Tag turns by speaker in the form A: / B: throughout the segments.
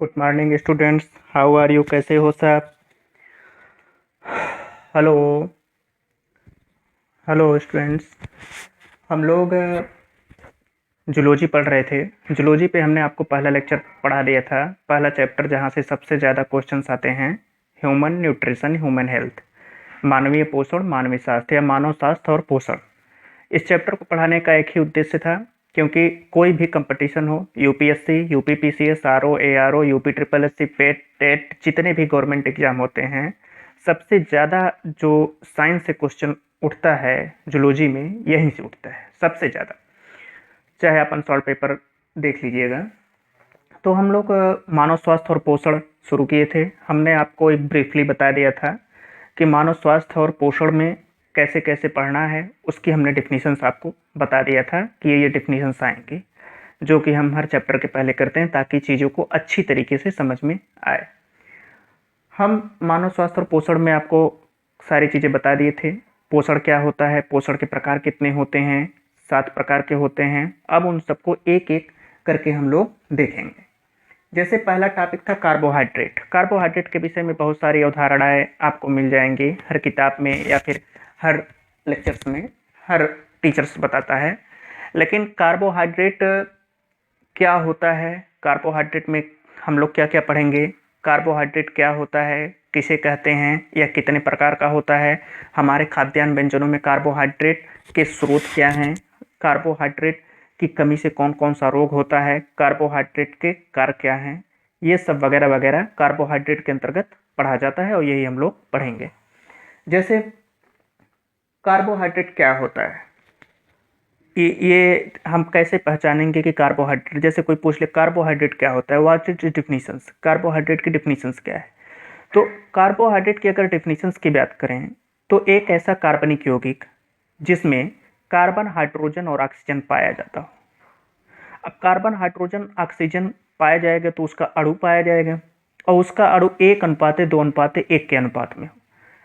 A: Good morning students, how are you? कैसे हो सब? Hello hello students. हम लोग जूलॉजी पढ़ रहे थे। जूलॉजी पे हमने आपको पहला लेक्चर पढ़ा दिया था, पहला चैप्टर जहाँ से सबसे ज़्यादा क्वेश्चंस आते हैं, ह्यूमन न्यूट्रिशन, ह्यूमन हेल्थ, मानवीय पोषण, मानवीय स्वास्थ्य या मानव स्वास्थ्य और पोषण। इस चैप्टर को पढ़ाने का एक ही उद्देश्य था, क्योंकि कोई भी कंपटीशन हो, UPSC, UPPCS, RO, ARO, UP triple SC, PET, TET, जितने भी गवर्नमेंट एग्जाम होते हैं, सबसे ज़्यादा जो साइंस से क्वेश्चन उठता है जूलॉजी में, यहीं से उठता है सबसे ज़्यादा। चाहे अपन सॉल्व पेपर देख लीजिएगा। तो हम लोग मानव स्वास्थ्य और पोषण शुरू किए थे। हमने आपको एक ब्रीफली बता दिया था कि मानव स्वास्थ्य और पोषण में कैसे कैसे पढ़ना है, उसकी हमने डिफिनीशंस आपको बता दिया था कि ये डिफिनीशंस आएंगी, जो कि हम हर चैप्टर के पहले करते हैं ताकि चीज़ों को अच्छी तरीके से समझ में आए। हम मानव स्वास्थ्य और पोषण में आपको सारी चीज़ें बता दिए थे। पोषण क्या होता है, पोषण के प्रकार कितने होते हैं, 7 प्रकार के होते हैं। अब उन सबको एक एक करके हम लोग देखेंगे। जैसे पहला टॉपिक था कार्बोहाइड्रेट। कार्बोहाइड्रेट के विषय में बहुत सारी अवधारणाएं आपको मिल जाएंगी हर किताब में या फिर हर लेक्चर्स में, हर टीचर्स बताता है। लेकिन कार्बोहाइड्रेट क्या होता है, कार्बोहाइड्रेट में हम लोग क्या क्या पढ़ेंगे, कार्बोहाइड्रेट क्या होता है, किसे कहते हैं या कितने प्रकार का होता है, हमारे खाद्यान्न व्यंजनों में कार्बोहाइड्रेट के स्रोत क्या हैं, कार्बोहाइड्रेट की कमी से कौन कौन सा रोग होता है, कार्बोहाइड्रेट के कार्य क्या हैं, ये सब वगैरह वगैरह कार्बोहाइड्रेट के अंतर्गत पढ़ा जाता है और यही हम लोग पढ़ेंगे। जैसे कार्बोहाइड्रेट क्या होता है, ये हम कैसे पहचानेंगे कि कार्बोहाइड्रेट, जैसे कोई पूछ ले कार्बोहाइड्रेट क्या होता है, व्हाट इज डिफिनीशंस, कार्बोहाइड्रेट की डिफिनीशंस क्या है। तो कार्बोहाइड्रेट की अगर डिफिनीशंस की बात करें तो एक ऐसा कार्बनिक यौगिक जिसमें कार्बन, हाइड्रोजन और ऑक्सीजन पाया जाता हो। अब कार्बन, हाइड्रोजन, ऑक्सीजन पाया जाएगा तो उसका अणु पाया जाएगा, और उसका अणु 1:2:1 के अनुपात में हो।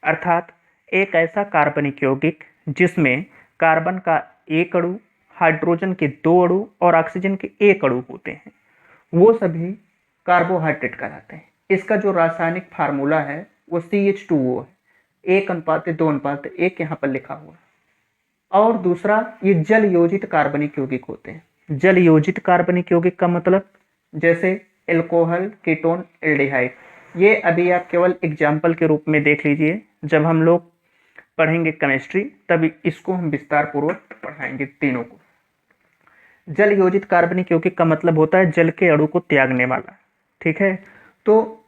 A: अर्थात एक ऐसा कार्बनिक यौगिक जिसमें कार्बन का एक अणु, हाइड्रोजन के 2 अणु और ऑक्सीजन के 1 अणु होते हैं, वो सभी कार्बोहाइड्रेट कहलाते हैं। इसका जो रासायनिक फार्मूला है वो CH2O है, 1:2:1 यहाँ पर लिखा हुआ है। और दूसरा, ये जल योजित कार्बनिक यौगिक होते हैं। जल योजित कार्बनिक यौगिक का मतलब जैसे एल्कोहल, कीटोन, एल्डिहाइड, ये अभी आप केवल एग्जाम्पल के रूप में देख लीजिए। जब हम लोग पढ़ेंगे केमिस्ट्री तब इसको हम विस्तार पूर्वक पढ़ाएंगे तीनों को। जल योजित कार्बनिक यौगिक का मतलब होता है जल के अणु को त्यागने वाला। ठीक है, तो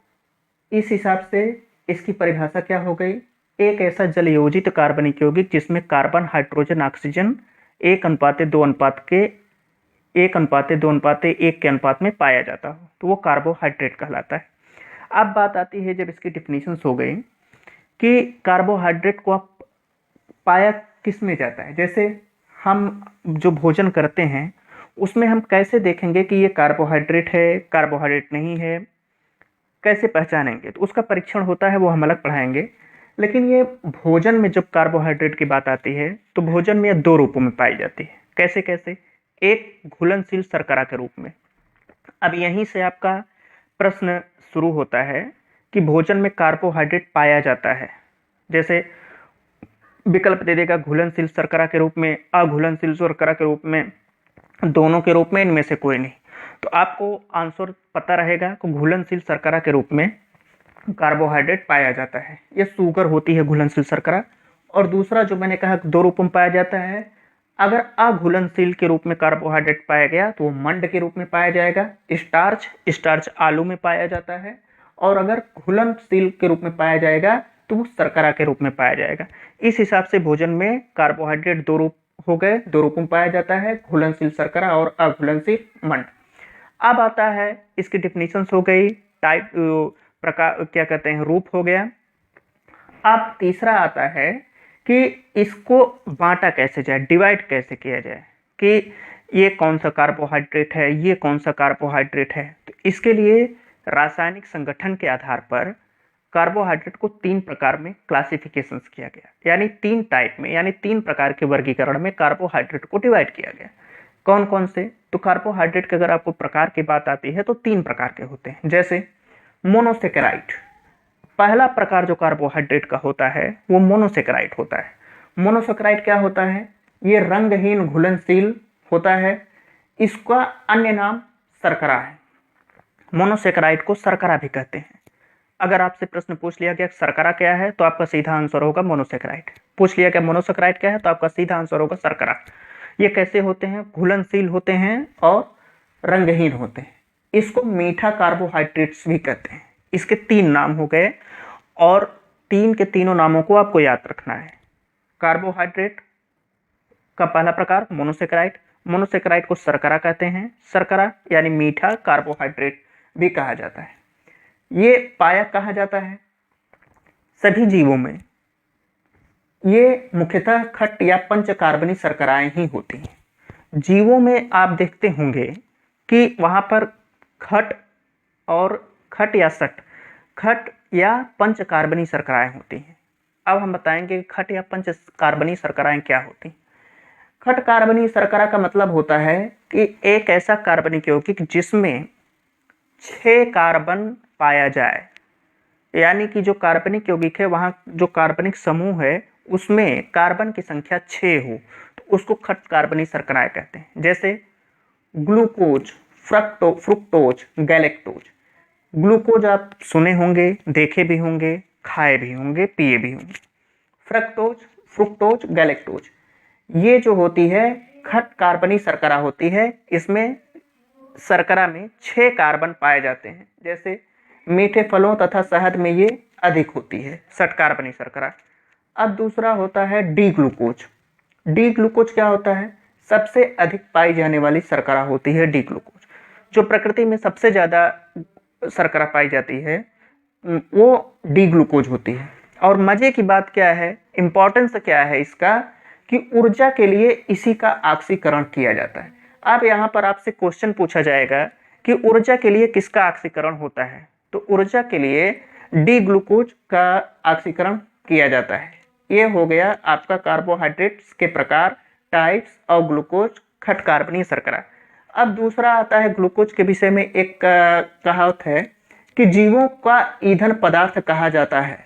A: इस हिसाब से इसकी परिभाषा क्या हो गई, एक ऐसा जल योजित कार्बनिक यौगिक जिसमें कार्बन, हाइड्रोजन, ऑक्सीजन 1:2:1 के अनुपात में पाया जाता हो, तो वो कार्बोहाइड्रेट कहलाता है। अब बात आती है, जब इसकी डिफिनीशंस हो गई कि कार्बोहाइड्रेट को आप पाया किस में जाता है। जैसे हम जो भोजन करते हैं उसमें हम कैसे देखेंगे कि ये कार्बोहाइड्रेट है, कार्बोहाइड्रेट नहीं है, कैसे पहचानेंगे, तो उसका परीक्षण होता है, वो हम अलग पढ़ाएंगे। लेकिन ये भोजन में जब कार्बोहाइड्रेट की बात आती है तो भोजन में यह 2 रूपों में पाई जाती है। कैसे कैसे, एक घुलनशील शर्करा के रूप में। अब यहीं से आपका प्रश्न शुरू होता है कि भोजन में कार्बोहाइड्रेट पाया जाता है, जैसे विकल्प दे देगा घुलनशील शर्करा के रूप में, अघुलनशील शर्करा के रूप में, दोनों के रूप में, इनमें से कोई नहीं। तो आपको आंसर पता रहेगा कि घुलनशील शर्करा के रूप में कार्बोहाइड्रेट पाया जाता है, यह शुगर होती है घुलनशील शर्करा। और दूसरा जो मैंने कहा 2 रूपों में पाया जाता है, अगर अघुलनशील के रूप में कार्बोहाइड्रेट पाया गया तो वो मंड के रूप में पाया जाएगा, स्टार्च, स्टार्च आलू में पाया जाता है। और अगर घुलनशील के रूप में पाया जाएगा तो वो शर्करा के रूप में पाया जाएगा। इस हिसाब से भोजन में कार्बोहाइड्रेट 2 रूप हो गए, 2 रूपों में पाया जाता है, घुलनशील शर्करा और अघुलनशील मंड। अब आता है इसकी डिफिनीशंस हो गई, टाइप प्रकार क्या कहते हैं, रूप हो गया। अब तीसरा आता है कि इसको बांटा कैसे जाए, डिवाइड कैसे किया जाए, कि ये कौन सा कार्बोहाइड्रेट है, ये कौन सा कार्बोहाइड्रेट है। तो इसके लिए रासायनिक संगठन के आधार पर कार्बोहाइड्रेट को 3 प्रकार में क्लासिफिकेशंस किया गया, यानी 3 टाइप में, यानी 3 प्रकार के वर्गीकरण में कार्बोहाइड्रेट को डिवाइड किया गया। कौन कौन से? तो कार्बोहाइड्रेट के अगर आपको प्रकार की बात आती है तो 3 प्रकार के होते हैं। जैसे मोनोसेकेराइड, पहला प्रकार जो कार्बोहाइड्रेट का होता है वो मोनोसेकेराइड होता है। मोनोसेकेराइड क्या होता है? ये रंगहीन घुलनशील होता है। इसका अन्य नाम शर्करा है। मोनोसेकेराइड को शर्करा भी कहते हैं। अगर आपसे प्रश्न पूछ लिया गया शर्करा क्या है तो आपका सीधा आंसर होगा मोनोसेकेराइड। पूछ लिया गया मोनोसेकेराइड क्या है तो आपका सीधा आंसर होगा शर्करा। ये कैसे होते हैं? घुलनशील होते हैं और रंगहीन होते हैं। इसको मीठा कार्बोहाइड्रेट्स भी कहते हैं। इसके 3 नाम हो गए और 3 के तीनों नामों को आपको याद रखना है। कार्बोहाइड्रेट का पहला प्रकार मोनोसेकेराइड, मोनोसेकेराइड को शर्करा कहते हैं। शर्करा यानी मीठा कार्बोहाइड्रेट भी कहा जाता है। ये पाया कहाँ जाता है? सभी जीवों में ये मुख्यतः खट या पंचकार्बनिक शर्कराएं ही होती हैं। जीवों में आप देखते होंगे कि वहाँ पर खट और खट या पंचकार्बनिक शर्कराएं होती हैं। अब हम बताएंगे खट या पंचकार्बनिक शर्कराएं क्या होती हैं। खट कार्बनिक शर्करा का मतलब होता है कि एक ऐसा कार्बनिक यौगिक जिसमें 6 कार्बन पाया जाए, यानी कि जो कार्बनिक यौगिक है वहाँ जो कार्बनिक समूह है उसमें कार्बन की संख्या 6 हो तो उसको खट कार्बनिक शर्कराएं कहते हैं। जैसे ग्लूकोज, फ्रुक्टोज, गैलेक्टोज। ग्लूकोज आप सुने होंगे, देखे भी होंगे, खाए भी होंगे, पिए भी होंगे। फ्रुक्टोज, गैलेक्टोज, ये जो होती है खट कार्बनिक शर्करा होती है। इसमें शर्करा में 6 कार्बन पाए जाते हैं। जैसे मीठे फलों तथा शहद में ये अधिक होती है षट कार्बनिक शर्करा। अब दूसरा होता है डी ग्लूकोज। डी ग्लूकोज क्या होता है? सबसे अधिक पाई जाने वाली शर्करा होती है डी ग्लूकोज। जो प्रकृति में सबसे ज़्यादा शर्करा पाई जाती है वो डी ग्लूकोज होती है। और मज़े की बात क्या है, इम्पोर्टेंस क्या है इसका, कि ऊर्जा के लिए इसी का ऑक्सीकरण किया जाता है। अब यहाँ पर आपसे क्वेश्चन पूछा जाएगा कि ऊर्जा के लिए किसका ऑक्सीकरण होता है? तो ऊर्जा के लिए डी ग्लूकोज का ऑक्सीकरण किया जाता है। ये हो गया आपका कार्बोहाइड्रेट्स के प्रकार, टाइप्स और ग्लूकोज खट कार्बनिक शर्करा। अब दूसरा आता है ग्लूकोज के विषय में एक कहावत है कि जीवों का ईंधन पदार्थ कहा जाता है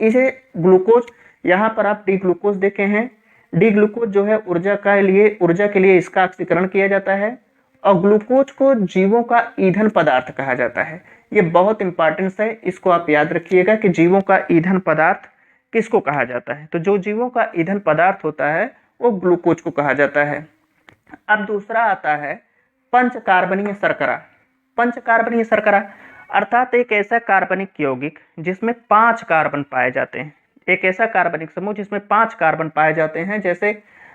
A: इसे ग्लूकोज। यहाँ पर आप डी ग्लूकोज देखे हैं। डी ग्लूकोज जो है ऊर्जा के लिए इसका ऑक्सीकरण किया जाता है और ग्लूकोज को जीवों का ईंधन पदार्थ कहा जाता है। ये बहुत इंपॉर्टेंस है, इसको आप याद रखिएगा कि जीवों का ईंधन पदार्थ किसको कहा जाता है। तो जो जीवों का ईंधन पदार्थ होता है वो ग्लूकोज को कहा जाता है। अब दूसरा आता है पंचकार्बनीय शर्करा। पंचकार्बनीय शर्करा अर्थात एक ऐसा कार्बनिक यौगिक जिसमें 5 कार्बन पाए जाते हैं। एक ऐसा कार्बनिक समूह जिसमें 5 कार्बन पाए जाते हैं। जैसे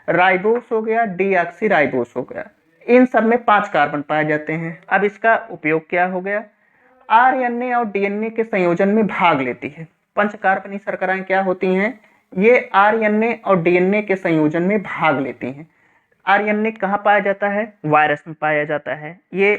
A: राइबोस हो गया, डीऑक्सीराइबोस हो गया, इन सब में 5 कार्बन पाए जाते हैं। अब इसका उपयोग क्या हो गया? आरएनए और डीएनए के संयोजन में भाग लेती है। पंचकार्बनिक शर्कराएं क्या होती हैं? ये आरएनए और डीएनए के संयोजन में भाग लेती हैं। आरएनए कहाँ पाया जाता है? वायरस में पाया जाता है। ये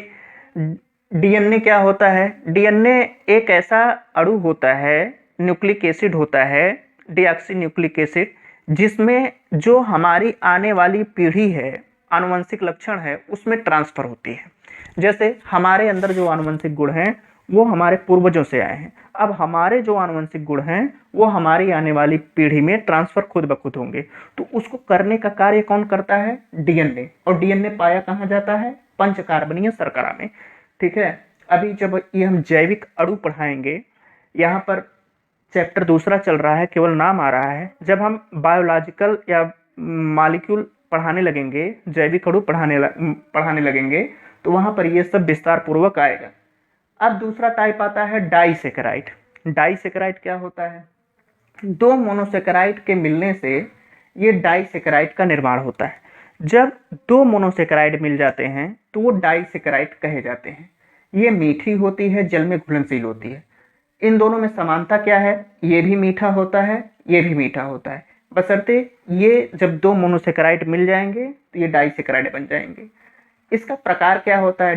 A: डीएनए क्या होता है? डीएनए एक ऐसा अणु होता है, न्यूक्लिक एसिड होता है, डीऑक्सी न्यूक्लिक एसिड, जिसमें जो हमारी आने वाली पीढ़ी है, आनुवंशिक लक्षण है, उसमें ट्रांसफर होती है। जैसे हमारे अंदर जो आनुवंशिक गुण हैं वो हमारे पूर्वजों से आए हैं। अब हमारे जो आनुवंशिक गुण हैं वो हमारी आने वाली पीढ़ी में ट्रांसफर खुद ब खुद होंगे। तो उसको करने का कार्य कौन करता है? डीएनए। और डीएनए पाया कहाँ जाता है? पंचकार्बनीय शर्करा में। ठीक है। अभी जब ये हम जैविक अणु पढ़ाएंगे, यहाँ पर चैप्टर दूसरा चल रहा है, केवल नाम आ रहा है। जब हम बायोलॉजिकल या मॉलिक्यूल पढ़ाने लगेंगे, जैविक अणु पढ़ाने लगेंगे, तो वहाँ पर ये सब विस्तार पूर्वक आएगा। अब दूसरा टाइप आता है डाइसेकेराइड। डाइसेकेराइड क्या होता है? 2 मोनोसेकेराइड के मिलने से ये डाइसेकेराइड का निर्माण होता है। जब 2 मोनोसेकेराइड मिल जाते हैं तो वो डाइसेकेराइड कहे जाते हैं। ये मीठी होती है, जल में घुलनशील होती है। इन दोनों में समानता क्या है? ये भी मीठा होता है, ये भी मीठा होता है, बशर्ते ये जब 2 मोनोसेकेराइड मिल जाएंगे तो ये डाइसेकेराइड बन जाएंगे। इसका प्रकार क्या होता है?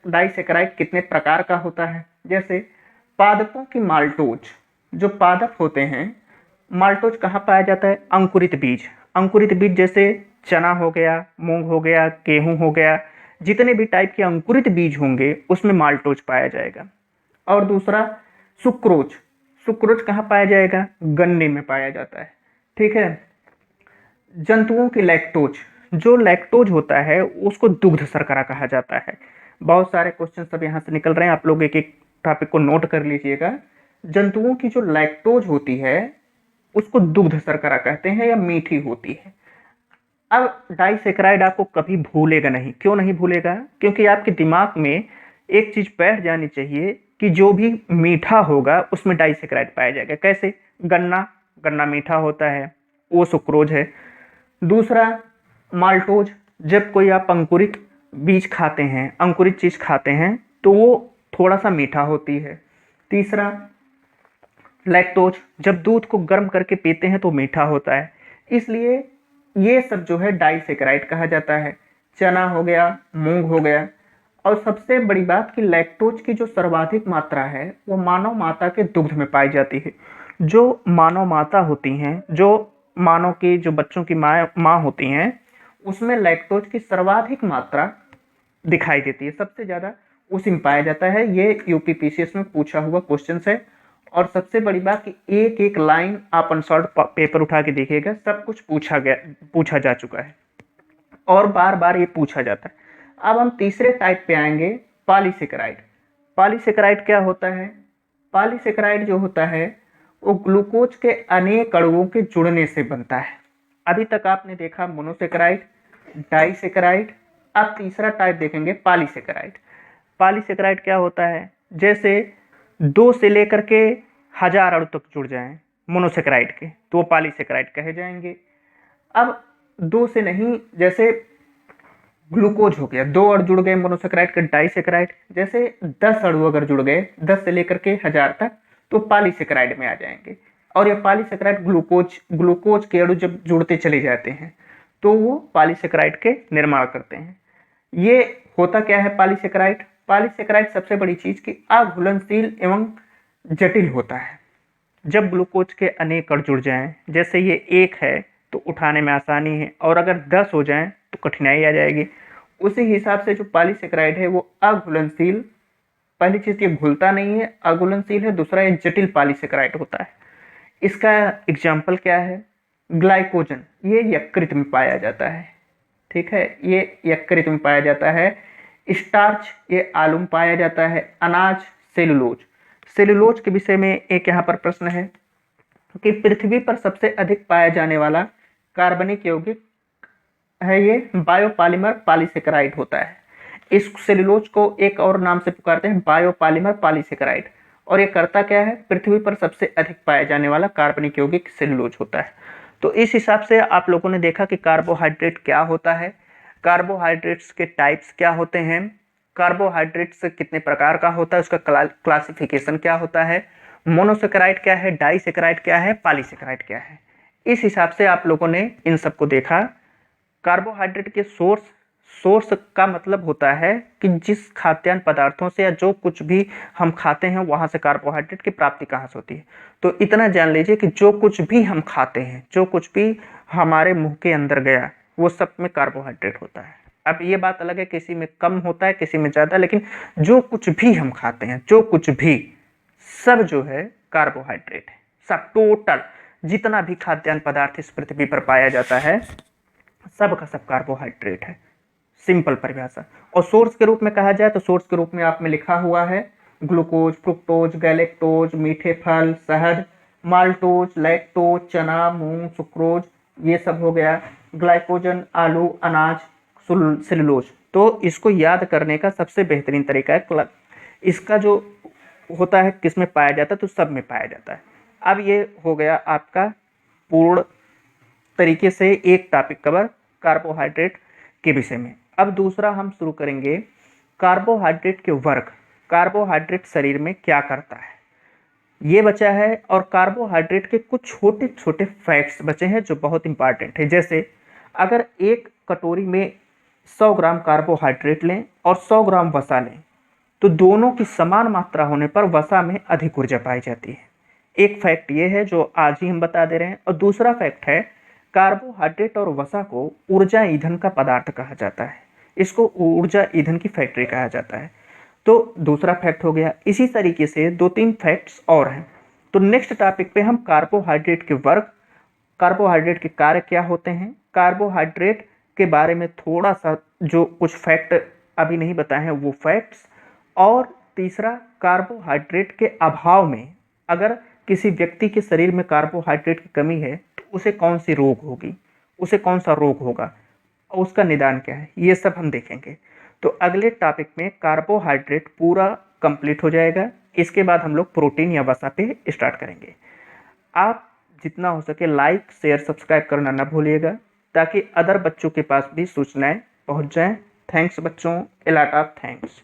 A: डाइसेकेराइड कितने प्रकार का होता है? जैसे पादपों की माल्टोज, जो पादप होते हैं, माल्टोज कहाँ पाया जाता है? अंकुरित बीज। अंकुरित बीज जैसे चना हो गया, मूंग हो गया, गेहूं हो गया, जितने भी टाइप के अंकुरित बीज होंगे उसमें माल्टोज पाया जाएगा। और दूसरा सुक्रोज, सुक्रोज कहाँ पाया जाएगा? गन्ने में पाया जाता है। ठीक है। जंतुओं की लैक्टोज, जो लैक्टोज होता है उसको दुग्ध शर्करा कहा जाता है। बहुत सारे क्वेश्चन सब यहाँ से निकल रहे हैं, आप लोग एक एक टॉपिक को नोट कर लीजिएगा। जंतुओं की जो लैक्टोज होती है उसको दुग्ध शर्करा कहते हैं या मीठी होती है। अब डाइसेक्राइड आपको कभी भूलेगा नहीं। क्यों नहीं भूलेगा? क्योंकि आपके दिमाग में एक चीज बैठ जानी चाहिए कि जो भी मीठा होगा उसमें डाइसेक्राइड पाया जाएगा। कैसे? गन्ना, गन्ना मीठा होता है, वो सुक्रोज है। दूसरा माल्टोज, जब कोई आप अंकुरित बीज खाते हैं, अंकुरित चीज खाते हैं तो वो थोड़ा सा मीठा होती है। तीसरा लैक्टोज, जब दूध को गर्म करके पीते हैं तो मीठा होता है। इसलिए ये सब जो है डाइसेक्राइड कहा जाता है। चना हो गया, मूंग हो गया। और सबसे बड़ी बात कि लैक्टोज की जो सर्वाधिक मात्रा है वो मानव माता के दुग्ध में पाई जाती है। जो मानव माता होती हैं, जो मानव की जो बच्चों की माँ होती हैं, उसमें लैक्टोज की सर्वाधिक मात्रा दिखाई देती है, सबसे ज़्यादा उसी में पाया जाता है। ये यूपीपीसीएस में पूछा हुआ क्वेश्चन है। और सबसे बड़ी बात कि एक एक लाइन आप अनसॉल्व पेपर उठा के देखिएगा, सब कुछ पूछा जा चुका है और बार बार ये पूछा जाता है। अब हम तीसरे टाइप पे आएंगे, पॉलीसेकेराइड। पॉलीसेकेराइड क्या होता है? पॉलीसेकेराइड जो होता है वो ग्लूकोज के अनेक अणुओं के जुड़ने से बनता है। अभी तक आपने देखा मोनोसेकेराइड, डाइसेकेराइड, अब तीसरा टाइप देखेंगे पॉलीसेकेराइड। पॉलीसेकेराइड क्या होता है? जैसे 2 से लेकर के 1000 अणु तक जुड़ जाएं मोनोसेकेराइड के तो वो पॉलीसेकेराइड कहे जाएंगे। अब 2 से नहीं, जैसे ग्लूकोज हो गया, 2 अणु जुड़ गए मोनोसेकेराइड के, डाइसेकेराइड। जैसे 10 अणु अगर जुड़ गए 10 से लेकर के 1000 तक तो पॉलीसेकेराइड में आ जाएंगे। और ये पॉलीसेकेराइड ग्लूकोज के अणु जब जुड़ते चले जाते हैं तो वो पॉलीसेकेराइड के निर्माण करते हैं। ये होता क्या है पॉलीसेकेराइड? पॉलीसेकेराइड सबसे बड़ी चीज कि अघुलनशील एवं जटिल होता है। जब ग्लूकोज के अनेक अणु जुड़ जाएं, जैसे ये 1 है तो उठाने में आसानी है, और अगर 10 हो जाएं तो कठिनाई आ जाएगी। उसी हिसाब से जो पॉलीसेकेराइड है वो अघुलनशील, पहली चीज ये घुलता नहीं है, अघुलनशील है। दूसरा ये जटिल पॉलीसेकेराइड होता है। इसका एग्जाम्पल क्या है? ग्लाइकोजन, ये यकृत में पाया जाता है। ठीक है, ये यकृत में पाया जाता है। स्टार्च, ये आलू में पाया जाता है। अनाज, सेलुलोज। सेलुलोज के विषय में एक यहाँ पर प्रश्न है कि पृथ्वी पर सबसे अधिक पाया जाने वाला कार्बनिक यौगिक है ये बायोपॉलीमर पॉलीसेकेराइड होता है। इस सेलुलोज को एक और नाम से पुकारते हैं बायोपॉलीमर पॉलीसेकेराइड। और ये करता क्या है? पृथ्वी पर सबसे अधिक पाया जाने वाला कार्बनिक यौगिक सेलुलोज होता है। तो इस हिसाब से आप लोगों ने देखा कि कार्बोहाइड्रेट क्या होता है, कार्बोहाइड्रेट्स के टाइप्स क्या होते हैं, कार्बोहाइड्रेट्स कितने प्रकार का होता है, उसका क्लासिफिकेशन क्या होता है, मोनोसेकेराइड क्या है, डाइसेकेराइड क्या है, पॉलीसेकेराइड क्या है। इस हिसाब से आप लोगों ने इन सबको देखा। कार्बोहाइड्रेट के सोर्स का मतलब होता है कि जिस खाद्यान्न पदार्थों से या जो कुछ भी हम खाते हैं वहां से कार्बोहाइड्रेट की प्राप्ति कहाँ से होती है। तो इतना जान लीजिए कि जो कुछ भी हम खाते हैं, जो कुछ भी हमारे मुंह के अंदर गया, वो सब में कार्बोहाइड्रेट होता है। अब ये बात अलग है, किसी में कम होता है, किसी में ज़्यादा, लेकिन जो कुछ भी हम खाते हैं, जो कुछ भी, सब जो है कार्बोहाइड्रेट है। सब टोटल जितना भी खाद्यान्न पदार्थ इस पृथ्वी पर पाया जाता है सब का सब कार्बोहाइड्रेट है। सिंपल परिभाषा। और सोर्स के रूप में कहा जाए तो सोर्स के रूप में आप में लिखा हुआ है ग्लूकोज, फ्रुक्टोज, गैलेक्टोज, मीठे फल, शहद, माल्टोज, लैक्टोज, चना, मूंग, सुक्रोज, ये सब हो गया। ग्लाइकोजन, आलू, अनाज, सेलुलोज। तो इसको याद करने का सबसे बेहतरीन तरीका है, इसका जो होता है किस में पाया जाता है, तो सब में पाया जाता है। अब ये हो गया आपका पूर्ण तरीके से एक टॉपिक कवर कार्बोहाइड्रेट के विषय में। अब दूसरा हम शुरू करेंगे कार्बोहाइड्रेट के वर्ग। कार्बोहाइड्रेट शरीर में क्या करता है ये बचा है, और कार्बोहाइड्रेट के कुछ छोटे छोटे फैक्ट्स बचे हैं जो बहुत इंपॉर्टेंट है। जैसे अगर एक कटोरी में 100 ग्राम कार्बोहाइड्रेट लें और 100 ग्राम वसा लें तो दोनों की समान मात्रा होने पर वसा में अधिक ऊर्जा पाई जाती है। एक फैक्ट ये है जो आज ही हम बता दे रहे हैं। और दूसरा फैक्ट है कार्बोहाइड्रेट और वसा को ऊर्जा ईंधन का पदार्थ कहा जाता है, इसको ऊर्जा ईंधन की फैक्ट्री कहा जाता है। तो दूसरा फैक्ट हो गया। इसी तरीके से 2-3 फैक्ट्स और हैं। तो नेक्स्ट टॉपिक पे हम कार्बोहाइड्रेट के वर्क, कार्बोहाइड्रेट के कार्य क्या होते हैं, कार्बोहाइड्रेट के बारे में थोड़ा सा जो कुछ फैक्ट अभी नहीं बताए हैं वो फैक्ट्स, और तीसरा कार्बोहाइड्रेट के अभाव में अगर किसी व्यक्ति के शरीर में कार्बोहाइड्रेट की कमी है तो उसे कौन सी रोग होगी, उसे कौन सा रोग होगा और उसका निदान क्या है, ये सब हम देखेंगे। तो अगले टॉपिक में कार्बोहाइड्रेट पूरा कंप्लीट हो जाएगा। इसके बाद हम लोग प्रोटीन या वसा पे स्टार्ट करेंगे। आप जितना हो सके लाइक शेयर सब्सक्राइब करना ना भूलिएगा ताकि अदर बच्चों के पास भी सूचनाएं पहुंच जाएं। थैंक्स बच्चों, ए लॉट ऑफ थैंक्स।